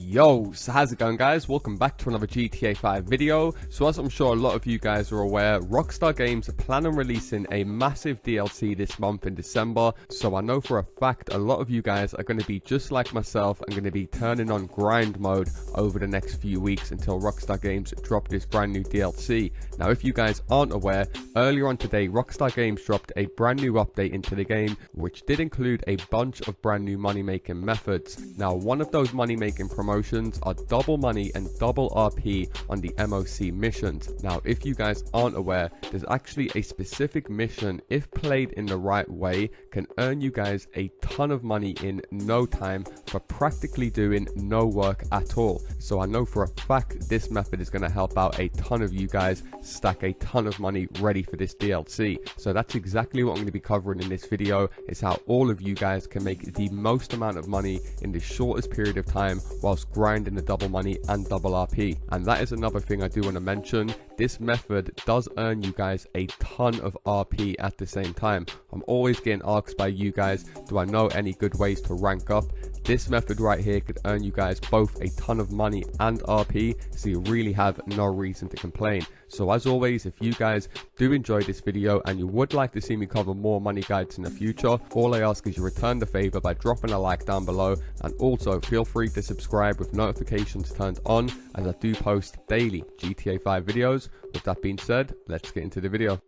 Yo, so how's it going, guys? Welcome back to another GTA 5 video. So as I'm sure a lot of you guys are aware, Rockstar Games plan on releasing a massive DLC this month in December. So I know for a fact a lot of you guys are going to be just like myself and going to be turning on grind mode over the next few weeks until Rockstar Games drop this brand new DLC. Now if you guys aren't aware, earlier on today Rockstar Games dropped a brand new update into the game which did include a bunch of brand new money making methods. Now one of those money making promotions are double money and double RP on the MOC missions. Now if you guys aren't aware, there's actually a specific mission, if played in the right way, can earn you guys a ton of money in no time for practically doing no work at all. So I know for a fact this method is going to help out a ton of you guys stack a ton of money ready for this DLC. So that's exactly what I'm going to be covering in this video, is how all of you guys can make the most amount of money in the shortest period of time whilst grinding the double money and double RP. And that is another thing I do want to mention. This method does earn you guys a ton of RP at the same time. I'm always getting asked by you guys, do I know any good ways to rank up? This method right here could earn you guys both a ton of money and RP, so you really have no reason to complain. So as always, if you guys do enjoy this video and you would like to see me cover more money guides in the future, all I ask is you return the favor by dropping a like down below, and also feel free to subscribe with notifications turned on as I do post daily GTA 5 videos. With that being said, let's get into the video.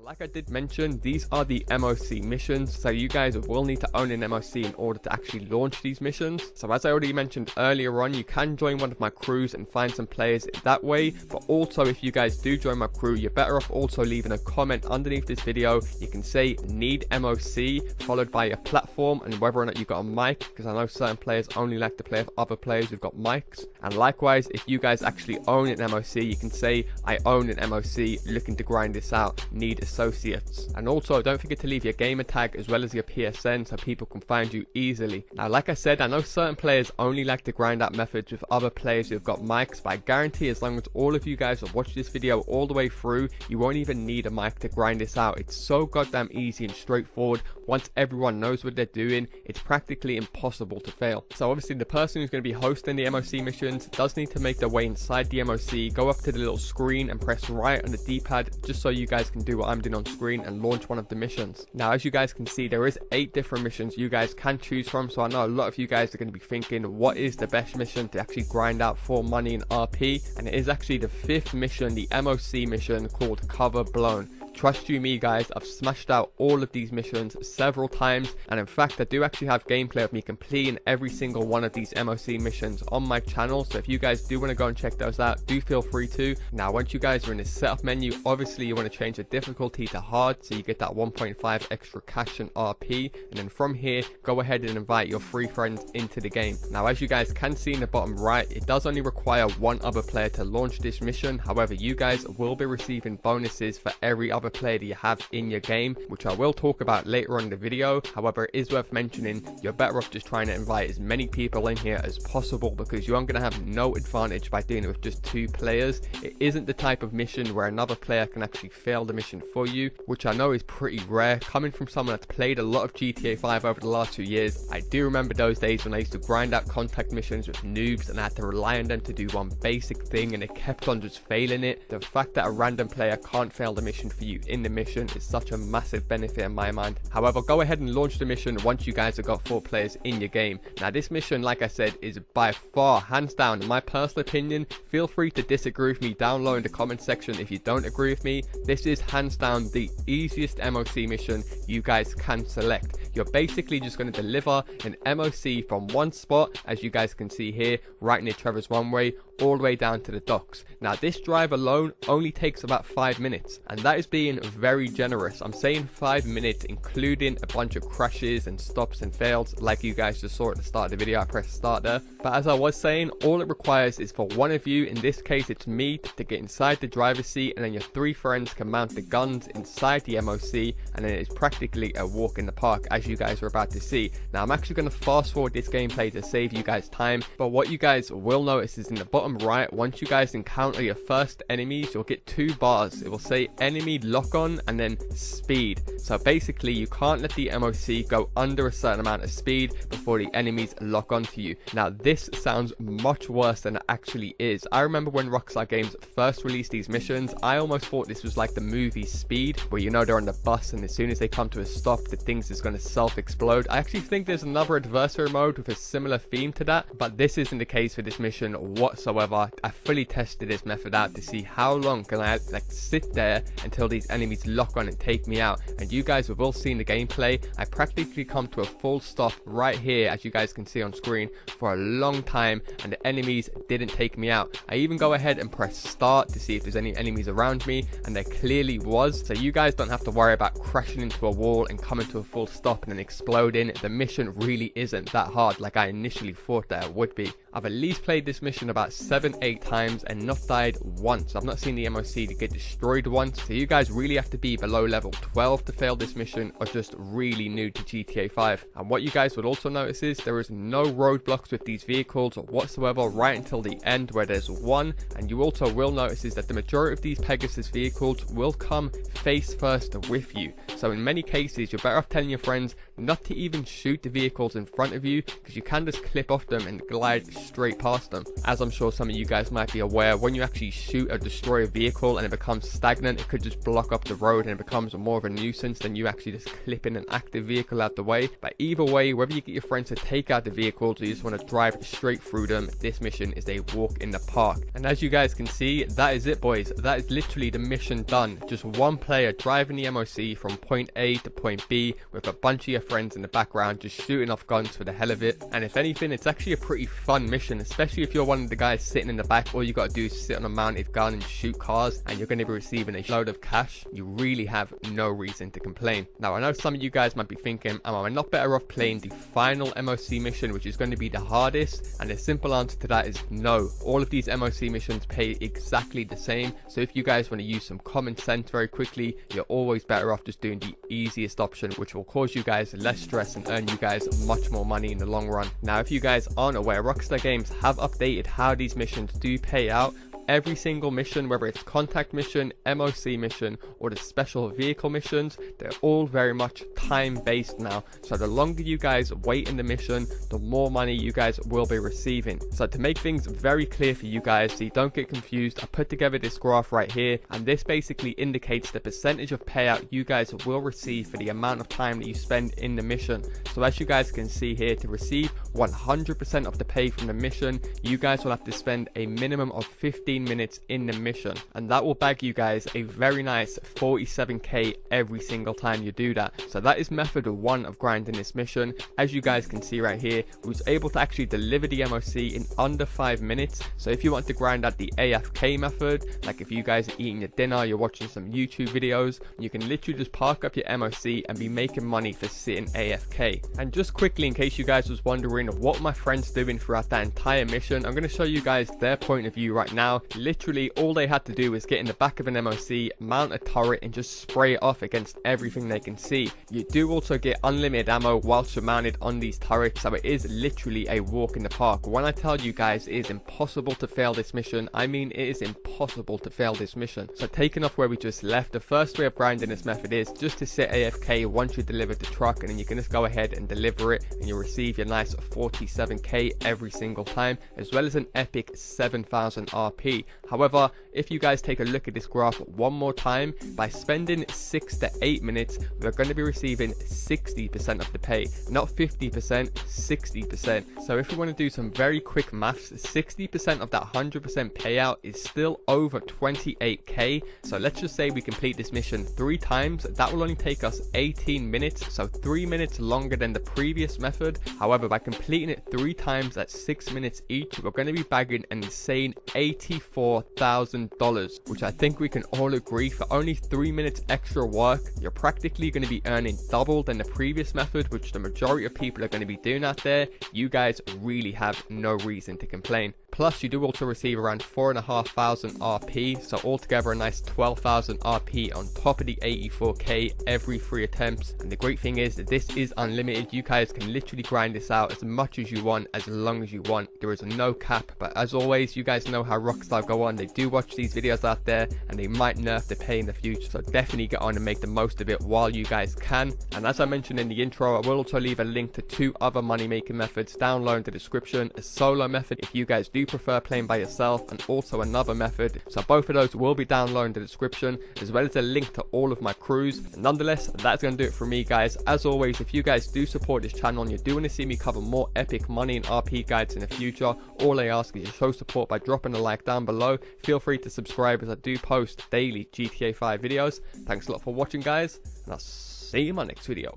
Like I did mention, these are the MOC missions, so you guys will need to own an MOC in order to actually launch these missions. So as I already mentioned earlier on, you can join one of my crews and find some players that way, but also if you guys do join my crew, you're better off also leaving a comment underneath this video. You can say need MOC followed by a platform and whether or not you got a mic, because I know certain players only like to play with other players who've got mics. And likewise, if you guys actually own an MOC, you can say I own an MOC looking to grind this out, need associates. And also don't forget to leave your gamer tag as well as your PSN so people can find you easily. Now like I said, I know certain players only like to grind out methods with other players who've got mics, but I guarantee as long as all of you guys have watched this video all the way through, you won't even need a mic to grind this out. It's so goddamn easy and straightforward. Once everyone knows what they're doing, it's practically impossible to fail. So obviously the person who's going to be hosting the MOC missions does need to make their way inside the MOC, go up to the little screen and press right on the D-pad just so you guys can do what I'm doing on screen and launch one of the missions. Now as you guys can see, there is 8 different missions you guys can choose from, so I know a lot of you guys are going to be thinking what is the best mission to actually grind out for money and RP, and it is actually the 5th mission, the MOC mission called Cover Blown. Trust you me guys, I've smashed out all of these missions several times, and in fact I do actually have gameplay of me completing every single one of these MOC missions on my channel, so if you guys do want to go and check those out, do feel free to. Now once you guys are in the setup menu, obviously you want to change the difficulty to hard so you get that 1.5 extra cash and RP, and then from here go ahead and invite your 3 friends into the game. Now as you guys can see in the bottom right, it does only require 1 other player to launch this mission. However, you guys will be receiving bonuses for every other player that you have in your game, which I will talk about later on in the video. However, it is worth mentioning you're better off just trying to invite as many people in here as possible, because you aren't going to have no advantage by doing it with just 2 players. It isn't the type of mission where another player can actually fail the mission for you, which I know is pretty rare. Coming from someone that's played a lot of GTA 5 over the last 2 years, I do remember those days when I used to grind out contact missions with noobs and I had to rely on them to do one basic thing and they kept on just failing it. The fact that a random player can't fail the mission for you in the mission is such a massive benefit in my mind. However, go ahead and launch the mission once you guys have got 4 players in your game. Now this mission, like I said, is by far, hands down, in my personal opinion, feel free to disagree with me down low in the comment section if you don't agree with me, this is hands down the easiest MOC mission you guys can select. You're basically just going to deliver an MOC from one spot, as you guys can see here, right near Trevor's Runway, all the way down to the docks. Now this drive alone only takes about 5 minutes, and that is being very generous. I'm saying 5 minutes including a bunch of crashes and stops and fails like you guys just saw at the start of the video. I pressed start there, but as I was saying, all it requires is for one of you, in this case it's me, to get inside the driver's seat, and then your 3 friends can mount the guns inside the MOC, and then it's practically a walk in the park, as you guys are about to see. Now I'm actually going to fast forward this gameplay to save you guys time, but what you guys will notice is in the bottom right, once you guys encounter your first enemies, you'll get 2 bars. It will say enemy lock on, and then speed. So basically you can't let the MOC go under a certain amount of speed before the enemies lock onto you. Now this sounds much worse than it actually is. I remember when Rockstar Games first released these missions, I almost thought this was like the movie Speed, where you know they're on the bus and as soon as they come to a stop the things is going to self-explode. I actually think there's another adversary mode with a similar theme to that, but this isn't the case for this mission whatsoever. I fully tested this method out to see how long can I like sit there until these enemies lock on and take me out, and you guys have all seen the gameplay. I practically come to a full stop right here, as you guys can see on screen, for a long time, and the enemies didn't take me out. I even go ahead and press start to see if there's any enemies around me, and there clearly was. So you guys don't have to worry about crashing into a wall and coming to a full stop and then exploding. The mission really isn't that hard like I initially thought that it would be. I've at least played this mission about 7-8 times and not died once. I've not seen the MOC to get destroyed once, so you guys really have to be below level 12 to fail this mission, or just really new to GTA 5. And what you guys would also notice is there is no roadblocks with these vehicles whatsoever right until the end, where there's one. And you also will notice is that the majority of these Pegasus vehicles will come face first with you. So in many cases you're better off telling your friends not to even shoot the vehicles in front of you, because you can just clip off them and glide straight past them. As I'm sure some of you guys might be aware, when you actually shoot or destroy a vehicle and it becomes stagnant, it could just block up the road and it becomes more of a nuisance than you actually just clipping an active vehicle out the way. But either way, whether you get your friends to take out the vehicles or you just want to drive straight through them, this mission is a walk in the park. And as you guys can see, that is it, boys. That is literally the mission done. Just one player driving the MOC from point A to point B with a bunch of your friends in the background just shooting off guns for the hell of it. And if anything, it's actually a pretty fun mission, especially if you're one of the guys sitting in the back. All you got to do is sit on a mounted gun and shoot cars, and you're going to be receiving a load of cash. You really have no reason to complain. Now I know some of you guys might be thinking, am I not better off playing the final MOC mission, which is going to be the hardest? And the simple answer to that is no. All of these MOC missions pay exactly the same, so if you guys want to use some common sense very quickly, you're always better off just doing the easiest option, which will cause you guys less stress and earn you guys much more money in the long run. Now if you guys aren't aware, Rockstar Games have updated how these missions do pay out. Every single mission, whether it's contact mission, MOC mission, or the special vehicle missions, they're all very much time based now. So the longer you guys wait in the mission, the more money you guys will be receiving. So to make things very clear for you guys so you don't get confused, I put together this graph right here, and this basically indicates the percentage of payout you guys will receive for the amount of time that you spend in the mission. So as you guys can see here, to receive 100% of the pay from the mission, you guys will have to spend a minimum of 15 minutes in the mission, and that will bag you guys a very nice 47k every single time you do that. So that is method 1 of grinding this mission. As you guys can see right here, we was able to actually deliver the MOC in under 5 minutes. So if you want to grind out the AFK method, like if you guys are eating your dinner, you're watching some YouTube videos, you can literally just park up your MOC and be making money for sitting AFK. And just quickly, in case you guys was wondering what my friends doing throughout that entire mission, I'm going to show you guys their point of view right now. Literally all they had to do was get in the back of an MOC, mount a turret, and just spray it off against everything they can see. You do also get unlimited ammo whilst you're mounted on these turrets, so it is literally a walk in the park. When I tell you guys it is impossible to fail this mission, I mean it is impossible to fail this mission. So taking off where we just left, the first way of grinding this method is just to sit AFK once you deliver the truck, and then you can just go ahead and deliver it, and you'll receive your nice 47k every single time, as well as an epic 7000 RP. However, if you guys take a look at this graph one more time, by spending 6 to 8 minutes, we're going to be receiving 60% of the pay, not 50%, 60%. So if we want to do some very quick maths, 60% of that 100% payout is still over 28k. So let's just say we complete this mission 3 times, that will only take us 18 minutes, so 3 minutes longer than the previous method. However, by completing it 3 times at 6 minutes each, we're going to be bagging an insane $84,000, which I think we can all agree, for only 3 minutes extra work, you're practically going to be earning double than the previous method, which the majority of people are going to be doing out there. You guys really have no reason to complain. Plus, you do also receive around 4,500 RP, so altogether a nice 12,000 RP on top of the 84k every 3 attempts. And the great thing is that this is unlimited. You guys can literally grind this out as much as you want, as long as you want. There is no cap, but as always, you guys know how Rockstar go on. They do watch these videos out there, and they might nerf the pay in the future, so definitely get on and make the most of it while you guys can. And as I mentioned in the intro, I will also leave a link to 2 other money making methods down low in the description. A solo method if you guys do prefer playing by yourself, and also another method. So both of those will be down low in the description, as well as a link to all of my crews. And nonetheless, that's going to do it for me, guys. As always, if you guys do support this channel and you do want to see me cover more epic money and RP guides in the future, all I ask is you show support by dropping a like down below. Feel free to subscribe as I do post daily GTA 5 videos. Thanks a lot for watching, guys, and I'll see you in my next video.